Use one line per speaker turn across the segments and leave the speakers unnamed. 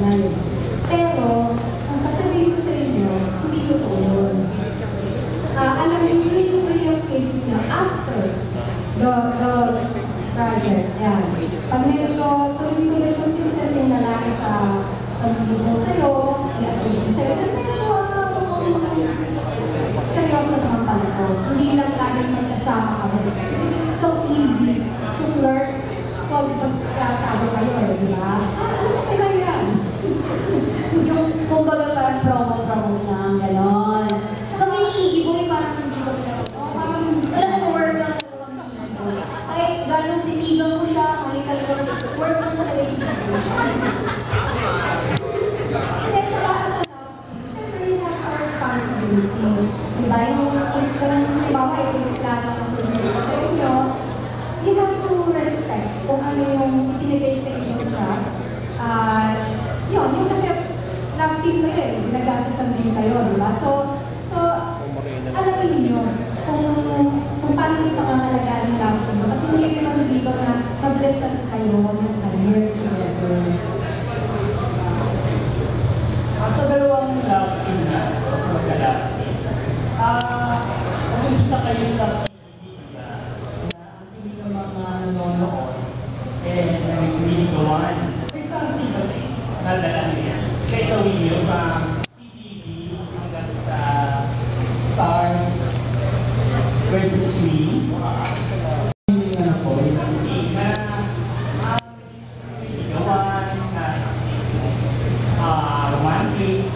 personal. Pero, ang sasabihin ko sa inyo, hindi totoo yun. Alam niyo, yun yung real case niya after the project. Yan. Pag medyo tuloy-tuloy consistent yung lalaki sa pag-ibig mo sa'yo, i-approve mo sa'yo, then medyo seryoso naman pala ito. Hindi lang laging magkasama kami. Because it's so easy to flirt pag magkasama kayo, di ba? Alam mo kaya yan?
Yung, kumbaga parang promo-promo lang, gano'n. Kami ni Iggy Boy, parang hindi ko pinag-alam. Alam mo, work lang sa kami ni Iggy Boy. Kahit gano'ng tinigang ko siya, malikal ko siya, work lang talaga yung Iggy Boy.
Hindi, tsaka as a love, syempre you have a responsibility. Diba? Yung halimbawa, yung plano ng pag-ibig sa inyo, you have to respect kung ano yung pinigay sa inyong trust. Yun, yung kasi love team na yun, nag-asasan din kayo, diba? So, alamin niyo kung paano yung pangangalagaan ng love team. Kasi hindi naman dito na mablessan kayo ng career together.
Sa dalawang love team na, sa magka-love team, isa kayo sa pilihan na ang pili ng mga nanonood nagpiligawan. May something kasi nalala niya. Kaya gawin yun PBB hanggang sa Stars versus Me. Hindi na po. Hindi na piligawan na romantic.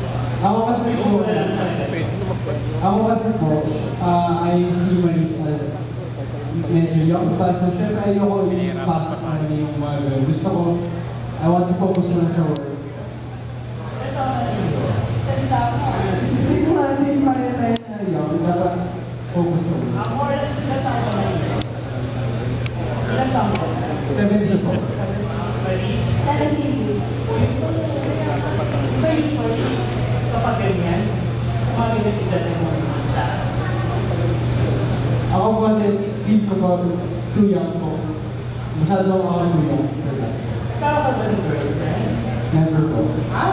Ako kasi po, I see myself as medyo young pa. So, syempre ayoko pasok na rin yung mga girl. Gusto ko, I want to focus na sa work. Hindi ko kasi pareha tayo na young, dapat focus sa work.
Ang oras ilang taon na yun? Ilang taon na yun?
70 po.
17.
Iba usually, kapag ganyan, mag-identidad ng mga isa.
Ako po hindi ko po too young po. Masyado ako too young for that.
Ikaw ka ba ng girlfriend?
Never po.
Ha?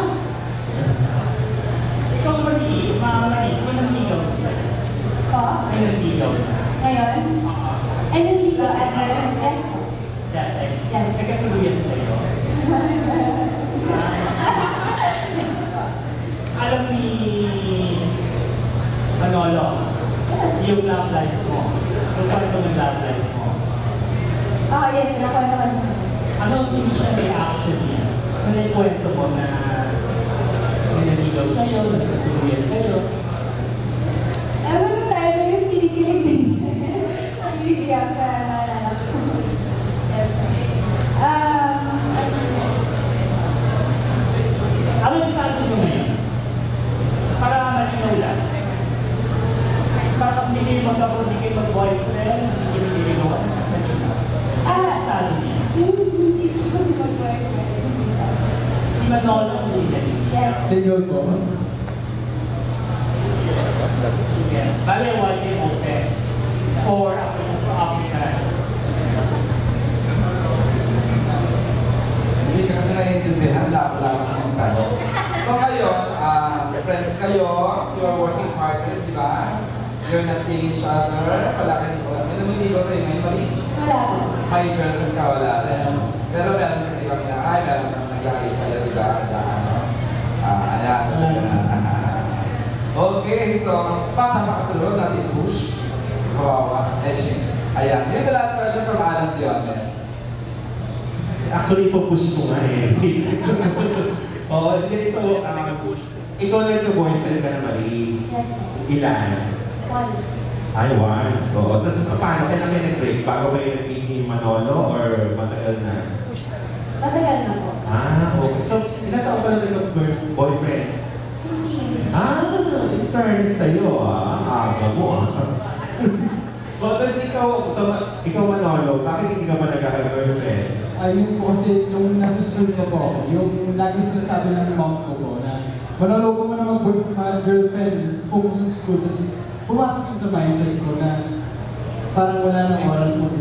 Ikaw Marie, may nanligaw na sa'yo. May nanligaw na.
Ngayon? Ay, nanligaw at meron F.
Dati?
Yes.
Nagkatuluyan kayo? Alam ni Manolo, yung love life mo, yung kwento ng love life mo.
Oh, yes, nakwento ko naman.
Ano ang initial reaction niya? Ano yung kwento mo na naniligaw sa'yo, nagkatuluyan kayo?
Ewan ko tayo, yung pinikilig din siya. Nagbibigyan sa naalala ko. Yes.
Ano yung status mo ngayon? Para malinaw lang. Para kung hindi kayo magkapag, hindi kayo mag-boyfriend, hindi kayo nililigawan, mas malinaw. Ano yung status niya?
Hindi ko mag-boyfriend.
Si Manolo ang nililigaw.
Yes.
Single po.
Sige. Bale, why they open for applicants?
Hindi ka kasi naiintindihan, lako-lako ng tanong. So ngayon, friends kayo, you are working partners, di ba? You're not seeing each other, wala ka nito. May namiligo sa'yo, may malis.
Wala.
May girlfriend ka, wala rin. Pero meron ka ibang inaay, meron kang nag-aayos sa'yo, di ba? Ayan. Okay, so, baka makasunod natin push. Kawawa. Ayan. Here's the last question from Alan Diones.
Actually, pupush ko nga eh. Oo, so, ikaw nagka-boyfriend ka na Maris. Ilan?
One.
Ay, once. Oo. Tapos, paano? Kailan kayo nag-break? Bago kayo nag-meet ni Manolo or matagal na?
Matagal na po.
Okay. So, ilan taon pa na nagka-boyfriend?
Hindi.
In fairness sa'yo aga mo Well, tapos ikaw Manolo, bakit hindi ka ba nagka-girlfriend?
Ayun po kasi yung nasa school na po, yung lagi sinasabi ng mom ko po na manalo ko mo na mag-girlfriend, focus sa school kasi pumasok yun sa mindset ko na parang wala nang oras mo sa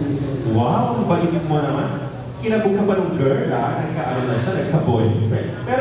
Wow, ang pag-ibig mo naman. Kinabog ka pa ng girl nagka-ano na siya, nagka-boyfriend.